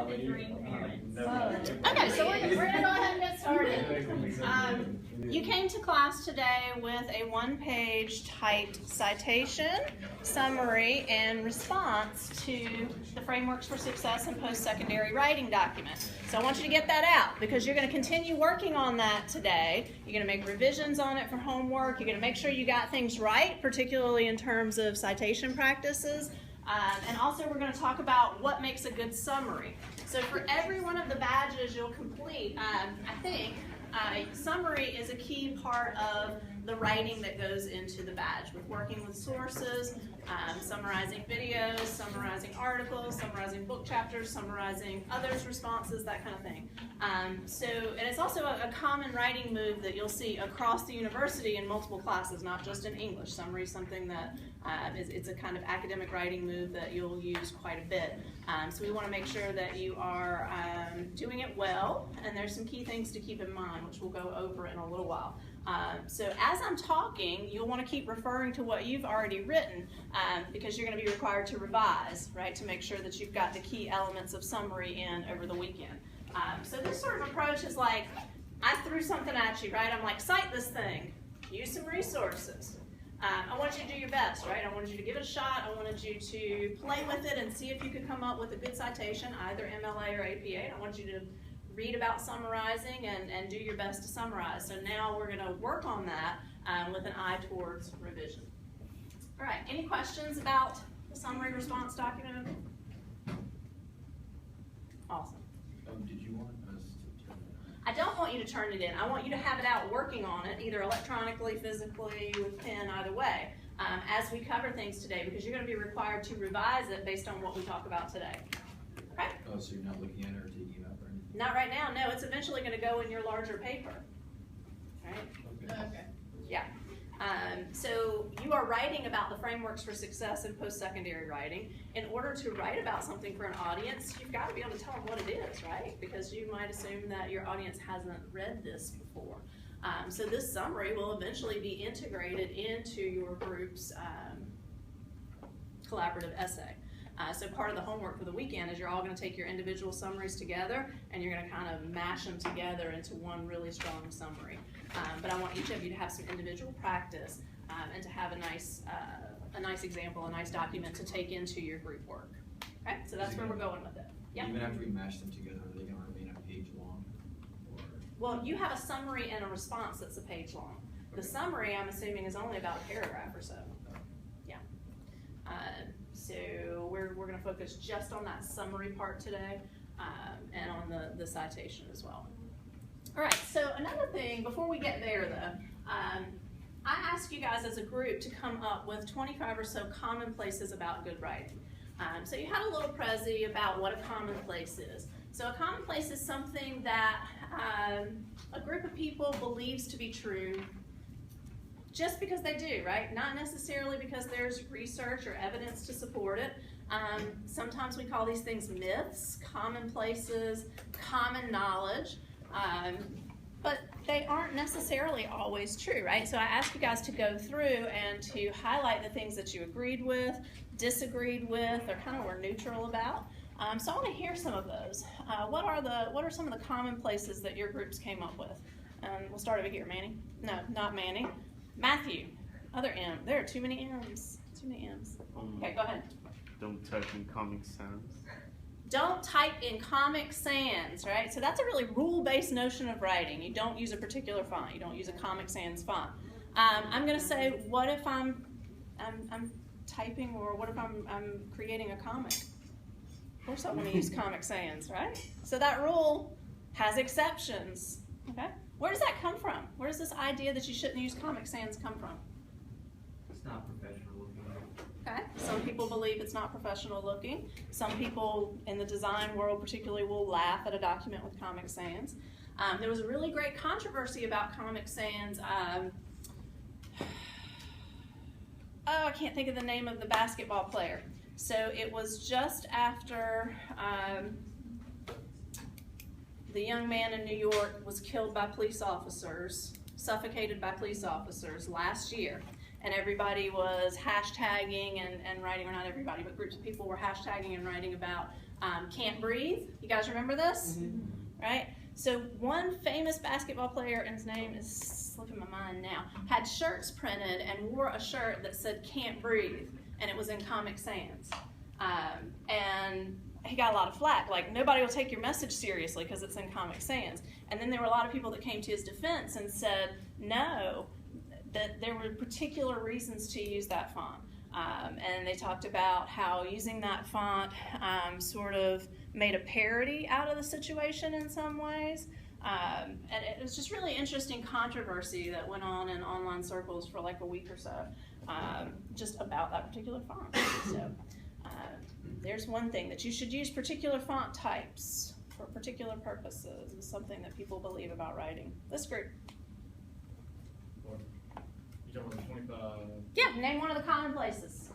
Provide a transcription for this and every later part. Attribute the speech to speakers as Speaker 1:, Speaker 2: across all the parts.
Speaker 1: Okay, so we're going to go ahead and get started. You came to class today with a one-page typed citation, summary, and response to the Frameworks for Success in Post-Secondary Writing document. So I want you to get that out because you're going to continue working on that today. You're going to make revisions on it for homework. You're going to make sure you got things right, particularly in terms of citation practices. And also we're going to talk about what makes a good summary. So for every one of the badges you'll complete, I think summary is a key part of the writing that goes into the badge, with working with sources, summarizing videos, summarizing articles, summarizing book chapters, summarizing others' responses, that kind of thing. And it's also a common writing move that you'll see across the university in multiple classes, not just in English. Summary is something that it's a kind of academic writing move that you'll use quite a bit. So we want to make sure that you are doing it well, and there's some key things to keep in mind, which we'll go over in a little while. So as I'm talking, you'll want to keep referring to what you've already written because you're going to be required to revise, right, to make sure that you've got the key elements of summary in over the weekend. So this sort of approach is like, I threw something at you, right? I'm like, cite this thing, use some resources. I want you to do your best, right? I wanted you to give it a shot. I wanted you to play with it and see if you could come up with a good citation, either MLA or APA. And I want you to read about summarizing and do your best to summarize. So now we're going to work on that with an eye towards revision. All right, any questions about the summary response document? Awesome.
Speaker 2: Did you want us to turn it in?
Speaker 1: I don't want you to turn it in. I want you to have it out working on it, either electronically, physically, with pen, either way, as we cover things today, because you're going to be required to revise it based on what we talk about today. Okay?
Speaker 2: Oh, so you're not looking at it or taking it up or anything?
Speaker 1: Not right now, no. It's eventually going to go in your larger paper. Right?
Speaker 2: Okay.
Speaker 1: Yeah. So you are writing about the frameworks for success in post-secondary writing. In order to write about something for an audience, you've got to be able to tell them what it is, right? Because you might assume that your audience hasn't read this before. So this summary will eventually be integrated into your group's collaborative essay. So part of the homework for the weekend is you're all going to take your individual summaries together and you're going to kind of mash them together into one really strong summary. But I want each of you to have some individual practice and to have a nice example, a nice document to take into your group work. Okay, so that's where we're going with it. Yep.
Speaker 2: Even after we mash them together, are they going to remain a page long? Or?
Speaker 1: Well, you have a summary and a response that's a page long. The summary, I'm assuming, is only about a paragraph or so. Yeah. So we're going to focus just on that summary part today and on the citation as well. All right, so another thing, before we get there though, I asked you guys as a group to come up with 25 or so commonplaces about good writing. So you had a little prezi about what a commonplace is. So a commonplace is something that a group of people believes to be true just because they do, right? Not necessarily because there's research or evidence to support it. Sometimes we call these things myths, commonplaces, common knowledge. But they aren't necessarily always true, right? So I asked you guys to go through and to highlight the things that you agreed with, disagreed with, or kind of were neutral about. So I want to hear some of those. What are some of the commonplaces that your groups came up with? We'll start over here, Manny. No, not Manny. Matthew. Other M. There are too many M's. Too many M's. Okay, go ahead.
Speaker 3: Don't type in Comic Sans.
Speaker 1: Don't type in Comic Sans, right? So that's a really rule-based notion of writing. You don't use a particular font. You don't use a Comic Sans font. I'm going to say, what if I'm typing, or what if I'm creating a comic? Of course I want to use Comic Sans, right? So that rule has exceptions, okay? Where does that come from? Where does this idea that you shouldn't use Comic Sans come from?
Speaker 4: It's not professional looking.
Speaker 1: Okay. Some people believe it's not professional looking. Some people in the design world particularly will laugh at a document with Comic Sans. There was a really great controversy about Comic Sans. I can't think of the name of the basketball player. So it was just after the young man in New York was killed by police officers, suffocated by police officers last year. And everybody was hashtagging and writing, or not everybody, but groups of people were hashtagging and writing about Can't breathe. You guys remember this? Right? So one famous basketball player, and his name is slipping my mind now, had shirts printed and wore a shirt that said "Can't breathe," and it was in Comic Sans. And he got a lot of flack, like nobody will take your message seriously because it's in Comic Sans. And then there were a lot of people that came to his defense and said no, that there were particular reasons to use that font. And they talked about how using that font sort of made a parody out of the situation in some ways. And it was just really interesting controversy that went on in online circles for like a week or so, just about that particular font. So there's one thing, that you should use particular font types for particular purposes, is something that people believe about writing. This group.
Speaker 5: You talking about 25?
Speaker 1: Yeah, name one of the commonplaces.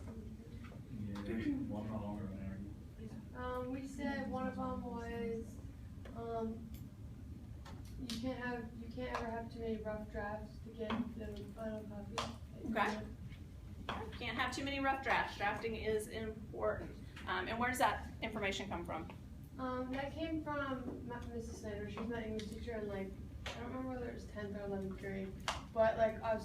Speaker 5: Well, I'm not longer than there.
Speaker 6: We said one of them was, you can't ever have too many rough drafts to get the final copy.
Speaker 1: Okay. Can't have too many rough drafts. Drafting is important. And where does that information come from?
Speaker 6: That came from Mrs. Snyder. She was my English teacher, and like, I don't remember whether it was 10th or 11th grade, but like I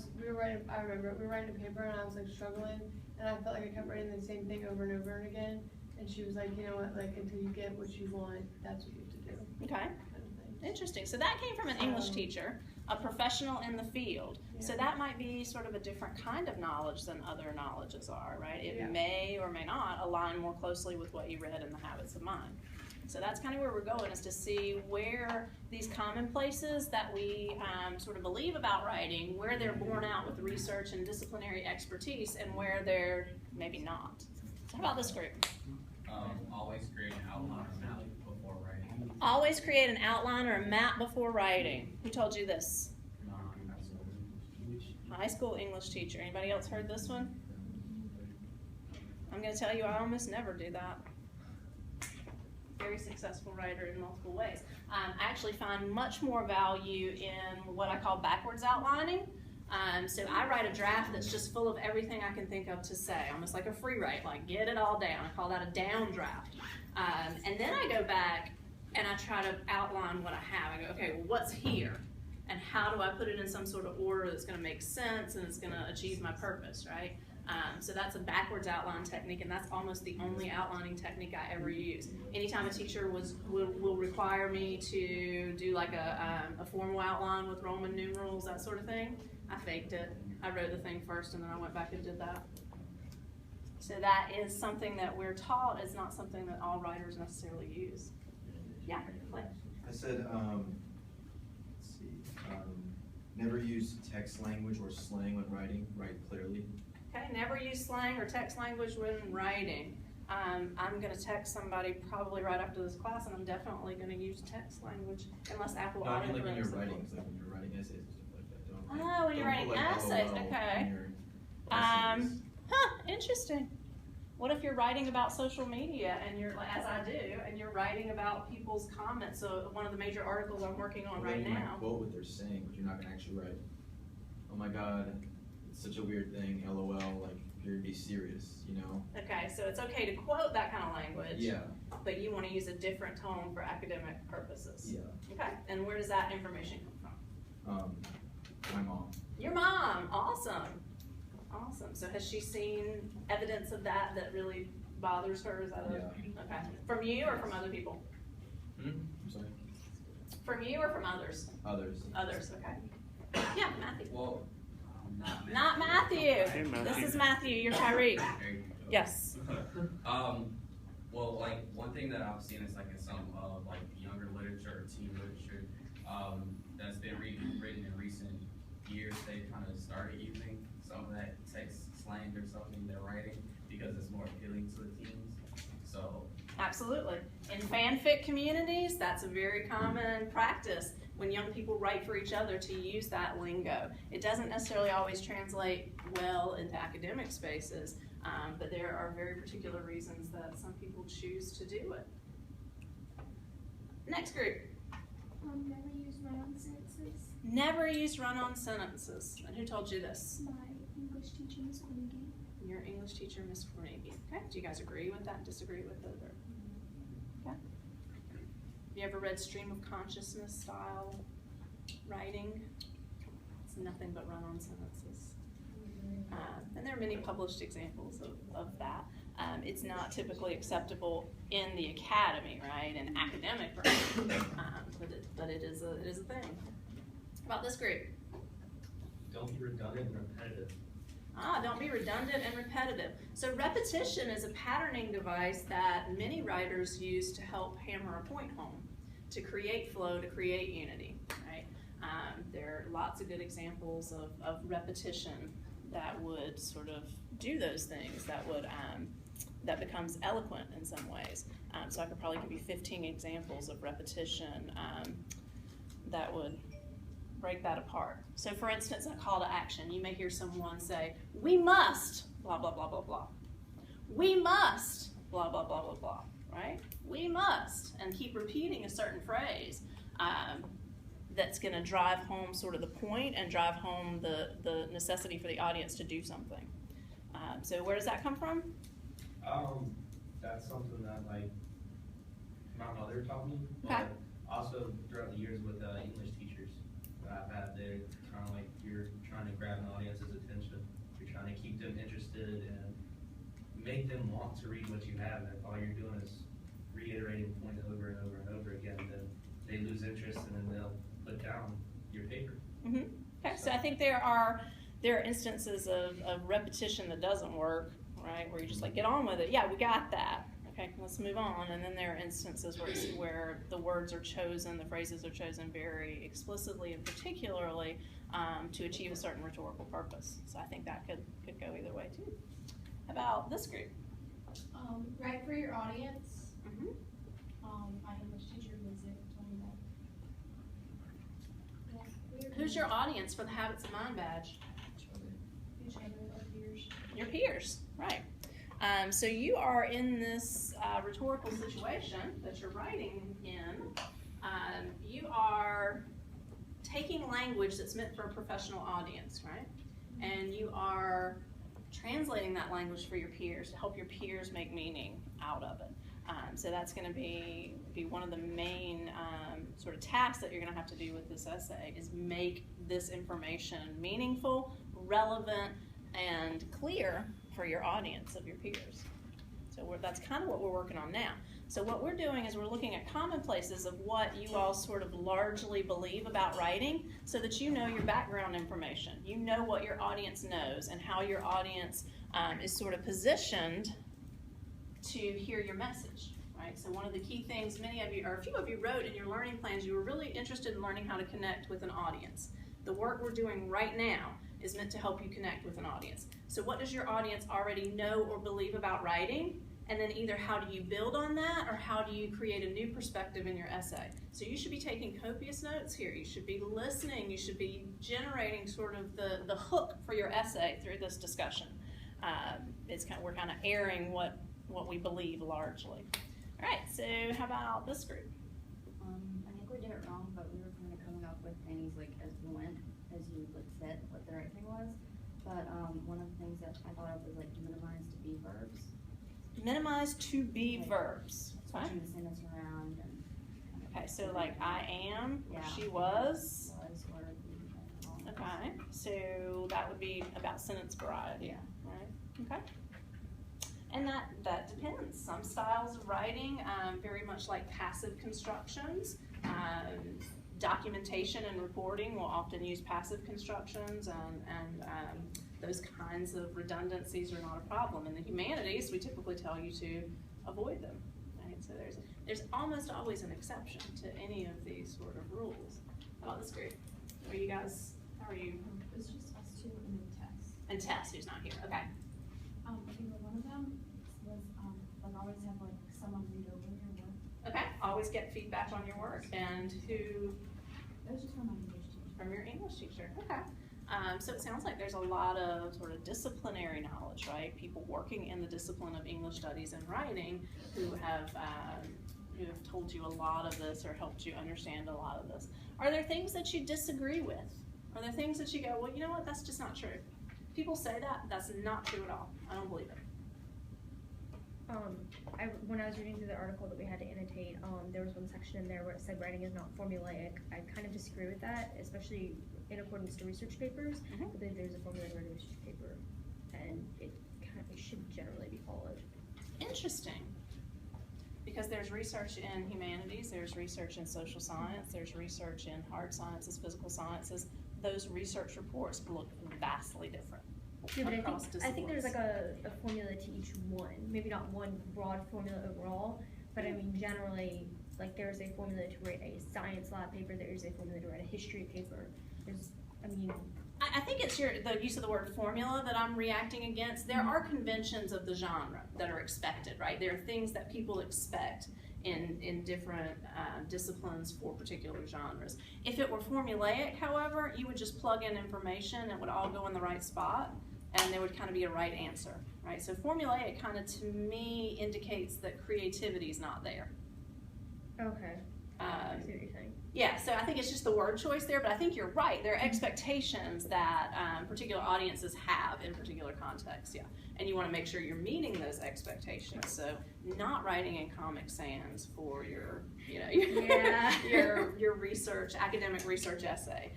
Speaker 6: remember we were writing a paper, and I was like struggling, and I felt like I kept writing the same thing over and over and again. And she was like, you know what, like until you get what you want, that's what you have to do.
Speaker 1: Okay.
Speaker 6: Kind of thing.
Speaker 1: Interesting. So that came from an English teacher, a professional in the field.
Speaker 6: Yeah.
Speaker 1: So that might be sort of a different kind of knowledge than other knowledges are, right? It
Speaker 6: Yeah.
Speaker 1: may or may not align more closely with what you read in the Habits of Mind. So that's kind of where we're going, is to see where these commonplaces that we sort of believe about writing, where they're borne out with research and disciplinary expertise, and where they're maybe not. So how about this group?
Speaker 2: Always create an outline or map before writing.
Speaker 1: Always create an outline or a map before writing. Who told you this? High school English teacher. Anybody else heard this one? I'm going to tell you, I almost never do that. Very successful writer in multiple ways. I actually find much more value in what I call backwards outlining. So I write a draft that's just full of everything I can think of to say, almost like a free write, like get it all down. I call that a down draft. And then I go back and I try to outline what I have. I go, okay, well, what's here? And how do I put it in some sort of order that's going to make sense and it's going to achieve my purpose, right? So that's a backwards outline technique, and that's almost the only outlining technique I ever use. Anytime a teacher will require me to do like a formal outline with Roman numerals, that sort of thing, I faked it. I wrote the thing first and then I went back and did that. So that is something that we're taught, is not something that all writers necessarily use. Yeah, Clay.
Speaker 7: I said, let's see, never use text language or slang when writing, write clearly.
Speaker 1: Okay, never use slang or text language when writing. I'm going to text somebody probably right after this class, and I'm definitely going to use text language unless Apple
Speaker 7: No, I mean like
Speaker 1: autocorrects
Speaker 7: when you're
Speaker 1: it.
Speaker 7: writing, like when you're writing essays and stuff like that. Don't,
Speaker 1: Oh, when you're
Speaker 7: don't
Speaker 1: writing
Speaker 7: put, like,
Speaker 1: essays,
Speaker 7: LOL
Speaker 1: okay.
Speaker 7: in your essays.
Speaker 1: Interesting. What if you're writing about social media, and you're, as I do, and you're writing about people's comments? So one of the major articles I'm working on
Speaker 7: Well,
Speaker 1: right
Speaker 7: then you
Speaker 1: now.
Speaker 7: might quote what they're saying, but you're not going to actually write, oh my god, it's such a weird thing, LOL, like, you're be serious, you know?
Speaker 1: Okay, so it's okay to quote that kind of language.
Speaker 7: Yeah.
Speaker 1: But you want to use a different tone for academic purposes.
Speaker 7: Yeah.
Speaker 1: Okay, and where does that information come from?
Speaker 7: My mom.
Speaker 1: Your mom, awesome. Awesome. So has she seen evidence of that really bothers her? Is that okay? From you or from other people?
Speaker 7: I'm sorry?
Speaker 1: From you or from others?
Speaker 7: Others.
Speaker 1: Others, okay. Yeah, Matthew.
Speaker 2: Well,
Speaker 1: Not Matthew.
Speaker 3: Hey, Matthew.
Speaker 1: This is Matthew. You're Tyreek.
Speaker 2: There you go.
Speaker 1: Yes.
Speaker 2: Well, like one thing that I've seen is like in some like younger literature or teen literature that's been written in recent years, they kind of started using some of that text slang or something in their writing because it's more appealing to the teens. So
Speaker 1: Absolutely. In fanfic communities, that's a very common practice when young people write for each other to use that lingo. It doesn't necessarily always translate well into academic spaces, but there are very particular reasons that some people choose to do it. Next group.
Speaker 8: Never use run-on sentences.
Speaker 1: Never use run-on sentences. And who told you this?
Speaker 8: My English teacher, Miss Carnegie.
Speaker 1: Your English teacher, Miss Carnegie. Okay, do you guys agree with that, disagree with it? Or? you ever read stream of consciousness style writing? It's nothing but run-on sentences. And there are many published examples of that. It's not typically acceptable in the academy, right, in academic writing, but it is a thing. How about this group?
Speaker 4: Don't be redundant and repetitive.
Speaker 1: Don't be redundant and repetitive. So repetition is a patterning device that many writers use to help hammer a point home, to create flow, to create unity, right? There are lots of good examples of repetition that would sort of do those things, that becomes eloquent in some ways. So I could probably give you 15 examples of repetition that would break that apart. So for instance, a call to action. You may hear someone say, we must, blah, blah, blah, blah, blah. We must, blah, blah, blah, blah, blah, right? We must, and keep repeating a certain phrase that's gonna drive home sort of the point and drive home the necessity for the audience to do something. So where does that come from?
Speaker 4: That's something that like my mother taught me.
Speaker 1: Okay.
Speaker 4: But also throughout the years with English teachers that I've had, they're kind of like you're trying to grab an audience's attention. You're trying to keep them interested and make them want to read what you have. And if all you're doing is reiterating the point over and over and over again, then they lose interest and then they'll put down your paper.
Speaker 1: Mm-hmm. Okay, so I think there are instances of repetition that doesn't work, right? Where you're just like, get on with it. Yeah, we got that. Okay, let's move on. And then there are instances where the words are chosen, the phrases are chosen very explicitly and particularly to achieve a certain rhetorical purpose. So I think that could go either way too. How about this group?
Speaker 8: Write for your audience.
Speaker 1: Mm-hmm.
Speaker 8: My English teacher told me that.
Speaker 1: Who's your audience for the Habits of Mind badge?
Speaker 8: Each other, our peers.
Speaker 1: Your peers, right. So you are in this rhetorical situation that you're writing in. You are taking language that's meant for a professional audience, right? And you are translating that language for your peers to help your peers make meaning out of it. So that's going to be one of the main sort of tasks that you're going to have to do with this essay is make this information meaningful, relevant, and clear for your audience of your peers. So that's kind of what we're working on now. So what we're doing is we're looking at commonplaces of what you all sort of largely believe about writing so that you know your background information. You know what your audience knows and how your audience is sort of positioned to hear your message, right? So one of the key things many of you, or a few of you wrote in your learning plans, you were really interested in learning how to connect with an audience. The work we're doing right now is meant to help you connect with an audience. So what does your audience already know or believe about writing? And then either how do you build on that or how do you create a new perspective in your essay? So you should be taking copious notes here. You should be listening. You should be generating sort of the hook for your essay through this discussion. We're kind of airing what we believe largely. All right, so how about this group?
Speaker 9: I think we did it wrong, but we were kind of coming up with things like as we went, as you like said what the right thing was. But one of the things that I thought of was like minimize to be verbs.
Speaker 1: Minimize to be verbs.
Speaker 9: Switching the sentence around and
Speaker 1: Okay, so like I am,
Speaker 9: Yeah.
Speaker 1: she was.
Speaker 9: or be.
Speaker 1: Okay, so that would be about sentence variety.
Speaker 9: Yeah.
Speaker 1: Right. Okay. And that depends. Some styles of writing, very much like passive constructions, documentation and reporting will often use passive constructions, and those kinds of redundancies are not a problem. In the humanities, we typically tell you to avoid them. Right? So there's almost always an exception to any of these sort of rules. How about this group? How are you guys? How are you?
Speaker 8: It's just us two and then Tess.
Speaker 1: And Tess, who's not here. Okay.
Speaker 8: One of them was like always have like someone read over your work.
Speaker 1: Okay. Always get feedback on your work. And who?
Speaker 8: That was just from my English teacher.
Speaker 1: From your English teacher. Okay. So it sounds like there's a lot of sort of disciplinary knowledge, right? People working in the discipline of English studies and writing who have told you a lot of this or helped you understand a lot of this. Are there things that you disagree with? Are there things that you go, well, you know what, that's just not true? People say that, that's not true at all. I don't believe it.
Speaker 10: When I was reading through the article that we had to annotate, there was one section in there where it said writing is not formulaic. I kind of disagree with that, especially in accordance to research papers. I believe there's a formula to write a research paper, and it should generally be followed.
Speaker 1: Interesting. Because there's research in humanities, there's research in social science, there's research in hard sciences, physical sciences. Those research reports look vastly different.
Speaker 10: Yeah, but
Speaker 1: across
Speaker 10: I think there's
Speaker 1: disciplines.
Speaker 10: like a formula to each one. Maybe not one broad formula overall, but I mean generally, like there's a formula to write a science lab paper, there's a formula to write a history paper.
Speaker 1: I think it's the use of the word formula that I'm reacting against. There are conventions of the genre that are expected, right? There are things that people expect in different disciplines for particular genres. If it were formulaic, however, you would just plug in information and it would all go in the right spot, and there would kind of be a right answer, right? So formulaic kind of, to me, indicates that creativity is not there.
Speaker 10: Okay. I see what you're saying.
Speaker 1: Yeah, so I think it's just the word choice there, but I think you're right. There are expectations that particular audiences have in particular contexts, yeah. And you want to make sure you're meeting those expectations. So not writing in Comic Sans for your, your research, academic research essay.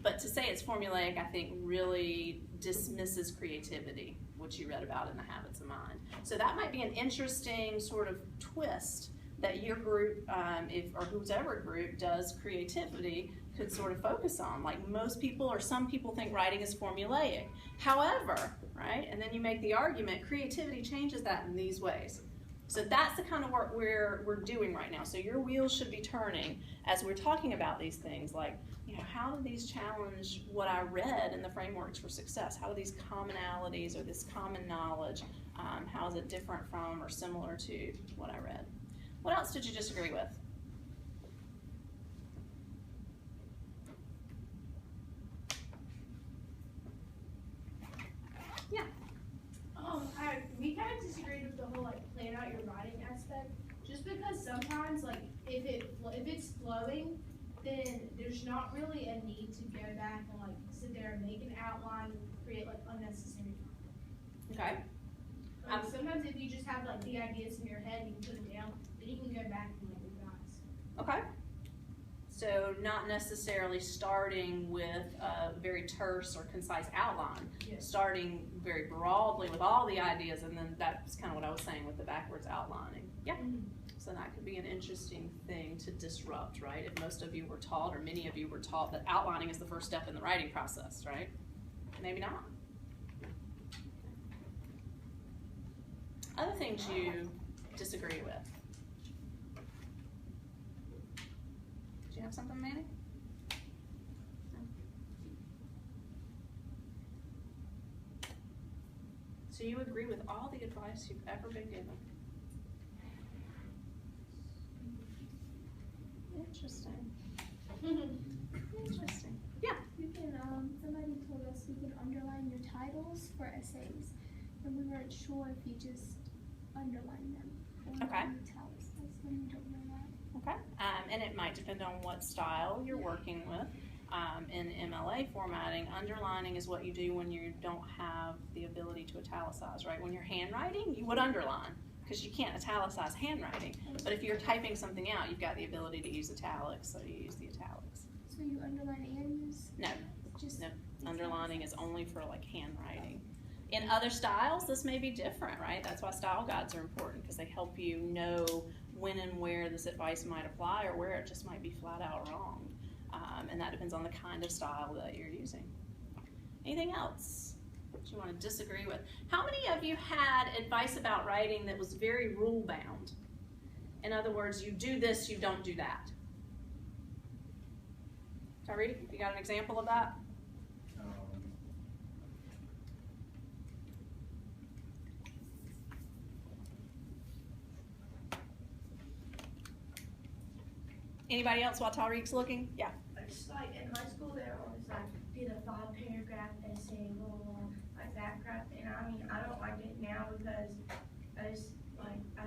Speaker 1: But to say it's formulaic, I think really dismisses creativity, which you read about in The Habits of Mind. So that might be an interesting sort of twist that your group, or whoever group does creativity, could sort of focus on. Like most people or some people think writing is formulaic. However, right, and then you make the argument, creativity changes that in these ways. So that's the kind of work we're doing right now. So your wheels should be turning as we're talking about these things, like, how do these challenge what I read in the frameworks for success? How do these commonalities or this common knowledge, how is it different from or similar to what I read? What else did you disagree with? Yeah.
Speaker 11: We kind of disagreed with the whole plan out your writing aspect. Just because sometimes if it's flowing, then there's not really a need to go back and sit there and make an outline and create unnecessary time.
Speaker 1: Okay.
Speaker 11: Sometimes if you just have the ideas in your head and you put them down, then you can go back and revise.
Speaker 1: Okay. So not necessarily starting with a very terse or concise outline,
Speaker 11: Yes.
Speaker 1: Starting very broadly with all the ideas, and then that's kind of what I was saying with the backwards outlining. Yeah. So that could be an interesting thing to disrupt, right? If most of you were taught, or many of you were taught, that outlining is the first step in the writing process, right? Maybe not. Other things you disagree with? Do you have something, Manny? No? So you agree with all the advice you've ever been given? Interesting. Interesting. Yeah.
Speaker 8: You can, somebody told us we can underline your titles for essays, and we weren't sure if you just underline them or
Speaker 1: Okay.
Speaker 8: italicize them. We don't know that.
Speaker 1: Okay. And it might depend on what style you're working with. In MLA formatting, underlining is what you do when you don't have the ability to italicize, right? When you're handwriting, you would underline, because you can't italicize handwriting. But if you're typing something out, you've got the ability to use italics, so you use the italics.
Speaker 8: So you underline and use?
Speaker 1: No,
Speaker 8: Just
Speaker 1: no. Underlining is only for handwriting. In other styles, this may be different, right? That's why style guides are important, because they help you know when and where this advice might apply, or where it just might be flat out wrong. And that depends on the kind of style that you're using. Anything else that you want to disagree with? How many of you had advice about writing that was very rule-bound? In other words, you do this, you don't do that. Tyree, you got an example of that? Anybody else while Tariq's looking? Yeah.
Speaker 12: It's in high school they always did a 5-paragraph essay, blah, blah, blah, like that crap. And I don't like it now because I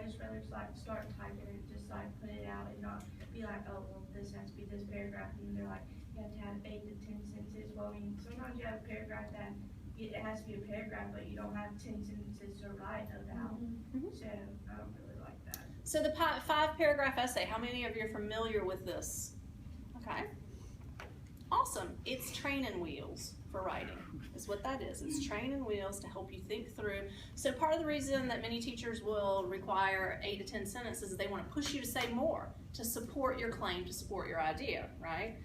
Speaker 12: just rather start typing and just put it out and not be oh well, this has to be this paragraph, and they're you have to have 8 to 10 sentences. Well, I mean, sometimes you have a paragraph that it has to be a paragraph, but you don't have 10 sentences to write about. So I don't really like that.
Speaker 1: So the 5-paragraph essay, how many of you are familiar with this? Okay. Awesome. It's training wheels for writing is what that is. It's training wheels to help you think through. So part of the reason that many teachers will require 8 to 10 sentences is they want to push you to say more, to support your claim, to support your idea, right?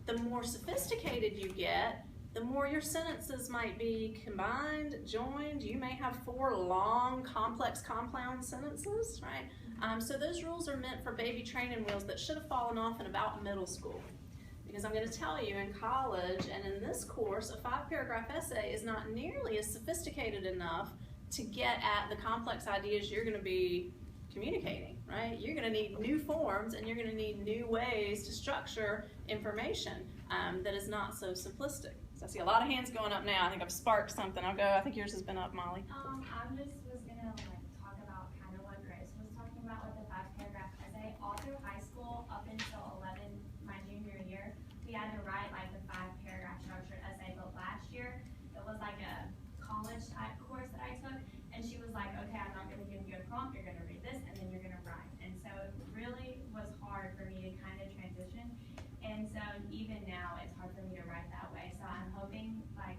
Speaker 1: The more sophisticated you get, the more your sentences might be combined, joined. You may have 4 long, complex compound sentences, right? So those rules are meant for baby training wheels that should have fallen off in about middle school. Because I'm going to tell you, in college and in this course, a 5-paragraph essay is not nearly as sophisticated enough to get at the complex ideas you're going to be communicating, right? You're going to need new forms and you're going to need new ways to structure information that is not so simplistic. So I see a lot of hands going up now. I think I've sparked something. I'll go. I think yours has been up, Molly.
Speaker 13: I just was going to talk about kind of what Grace was talking about with the 5-paragraph essay. All through high school up until 11, my junior year, we had to write like the 5-paragraph structured essay, but last year it was like a college type course that I took, and she was like, okay, I'm not going to give you a prompt, you're going to read this, and then you're going to write. And so it really was hard for me to kind of transition, and so even now it's hard for me to write that way. So I'm hoping, like,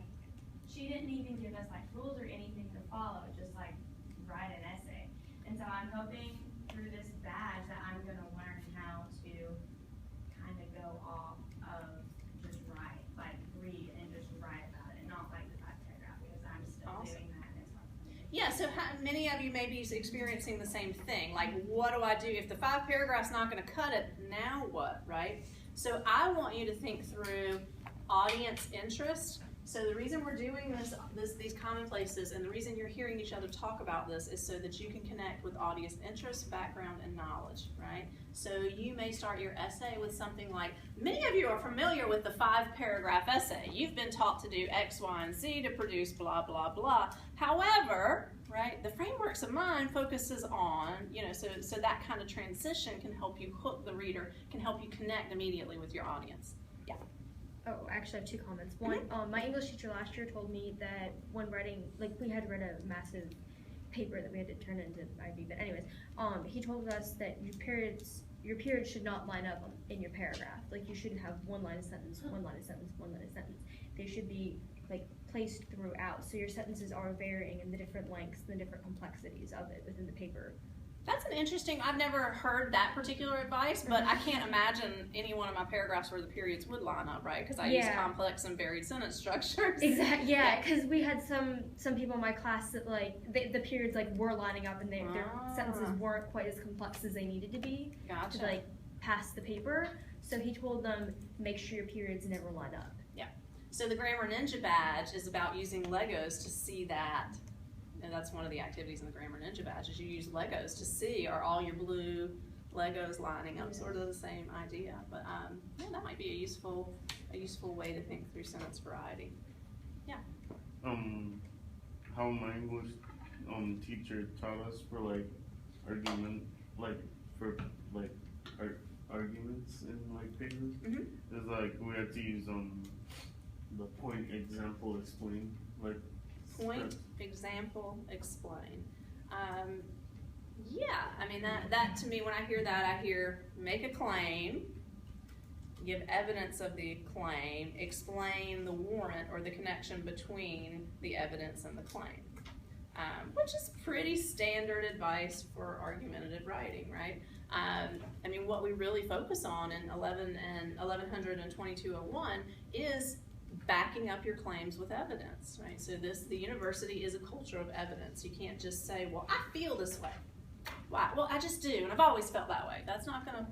Speaker 13: she didn't even give us like rules or anything to follow, just like write an essay. And so I'm hoping through this badge that I'm going to learn how to kind of go off of just write, like read and just write about it, not like the 5-paragraph, because I'm still doing that and it's hard for me.
Speaker 1: Yeah, so many of you may be experiencing the same thing. Like, what do I do? If the 5-paragraph's not going to cut it, now what, right? So I want you to think through audience interest. So the reason we're doing these commonplaces and the reason you're hearing each other talk about this is so that you can connect with audience interest, background, and knowledge, right? So you may start your essay with something like, many of you are familiar with the 5-paragraph essay. You've been taught to do X, Y, and Z to produce blah, blah, blah. However, right, the frameworks of mind focuses on, so that kind of transition can help you hook the reader, can help you connect immediately with your audience. Yeah.
Speaker 10: Oh, actually, I have 2 comments. One, my English teacher last year told me that when writing, like we had read a massive paper that we had to turn into IB, but anyways, he told us that your periods should not line up in your paragraph. Like you shouldn't have one line of sentence, one line of sentence, one line of sentence. They should be like placed throughout, so your sentences are varying in the different lengths and the different complexities of it within the paper.
Speaker 1: That's an interesting, I've never heard that particular advice, but I can't imagine any one of my paragraphs where the periods would line up, right? Because I use complex and varied sentence structures.
Speaker 10: Exactly, yeah, because we had some people in my class that like, the periods like were lining up and their sentences weren't quite as complex as they needed to be to like pass the paper. So he told them, make sure your periods never line up.
Speaker 1: Yeah, so the Grammar Ninja badge is about using Legos to see that. And that's one of the activities in the Grammar Ninja badge is you use Legos to see, are all your blue Legos lining up, sort of the same idea. But yeah, that might be a useful way to think through sentence variety. Yeah.
Speaker 3: How my English teacher taught us for like arguments in like papers. It's like we had to use the point, example, explain, like.
Speaker 1: Point, example, explain. Yeah, I mean that to me, when I hear that, I hear make a claim, give evidence of the claim, explain the warrant or the connection between the evidence and the claim, which is pretty standard advice for argumentative writing, right? I mean, what we really focus on in 1100 and 2201 is backing up your claims with evidence, right? So the university is a culture of evidence. You can't just say, well, I feel this way. Why? Well, I just do, and I've always felt that way. It's not gonna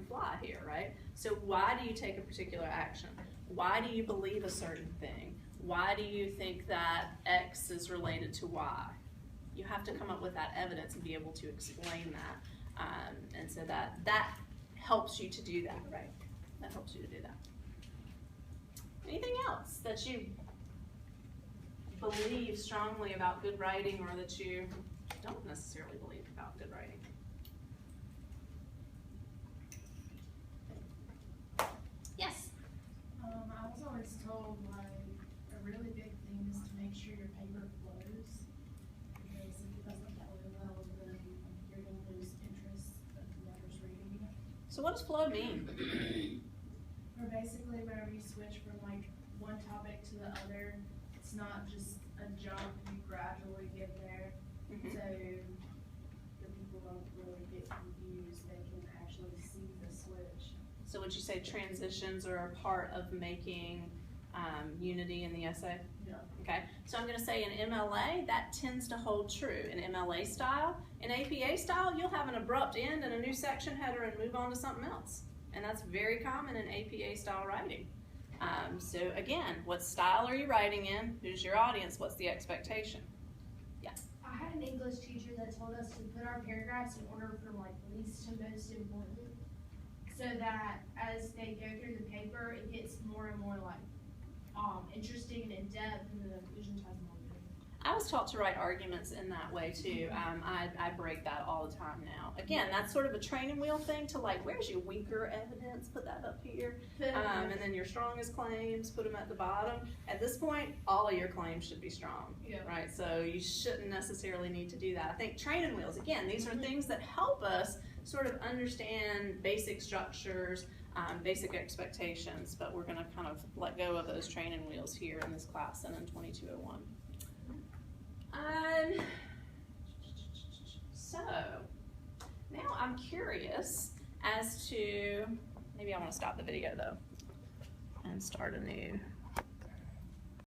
Speaker 1: fly here, right? So why do you take a particular action? Why do you believe a certain thing? Why do you think that X is related to Y? You have to come up with that evidence and be able to explain that. And so that helps you to do that, right? That helps you to do that. Anything else that you believe strongly about good writing or that you don't necessarily believe about good writing? Yes?
Speaker 11: I was always told like a really big thing is to make sure
Speaker 1: So what does flow mean?
Speaker 11: Or basically whenever you switch from like one topic to the other, it's not just a jump, you gradually get there.
Speaker 1: Mhm.
Speaker 11: So the people don't really get confused, they can actually see the switch.
Speaker 1: So would you say transitions are a part of making unity in the essay?
Speaker 11: Yeah.
Speaker 1: Okay, so I'm gonna say in MLA, that tends to hold true in MLA style. In APA style, you'll have an abrupt end and a new section header and move on to something else. And that's very common in APA style writing. So again, what style are you writing in? Who's your audience? What's the expectation? Yeah.
Speaker 11: I had an English teacher that told us to put our paragraphs in order from like least to most important, so that as they go through the paper, it gets more and more like interesting and in depth, and the conclusions has more meaning.
Speaker 1: I was taught to write arguments in that way too. I break that all the time now. Again, that's sort of a training wheel thing to like, where's your weaker evidence? Put that up here. And then your strongest claims, put them at the bottom. At this point, all of your claims should be strong, right? So you shouldn't necessarily need to do that. I think training wheels, again, these are things that help us sort of understand basic structures, basic expectations, but we're gonna kind of let go of those training wheels here in this class and in 2201. So, now I'm curious as to, maybe I want to stop the video though and start a new